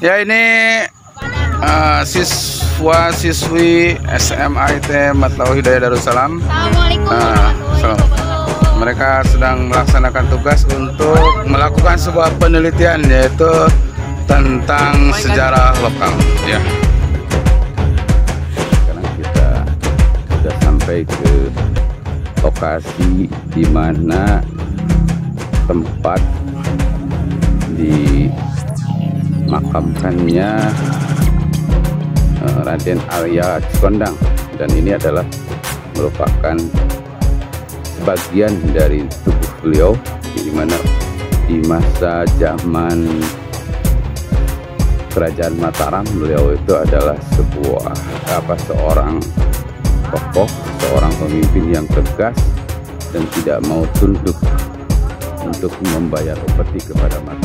Ya, ini siswa-siswi SMA IT Matla'ul Hidayah Darussalam. Mereka sedang melaksanakan tugas untuk melakukan sebuah penelitian, yaitu tentang sejarah lokal. Ya. Sekarang kita sudah sampai ke lokasi di mana tempat dimakamkannya Raden Arya Cikondang, dan ini adalah merupakan bagian dari tubuh beliau, di mana di masa zaman Kerajaan Mataram beliau itu adalah seorang tokoh, seorang pemimpin yang tegas dan tidak mau tunduk untuk membayar upeti kepada Mataram.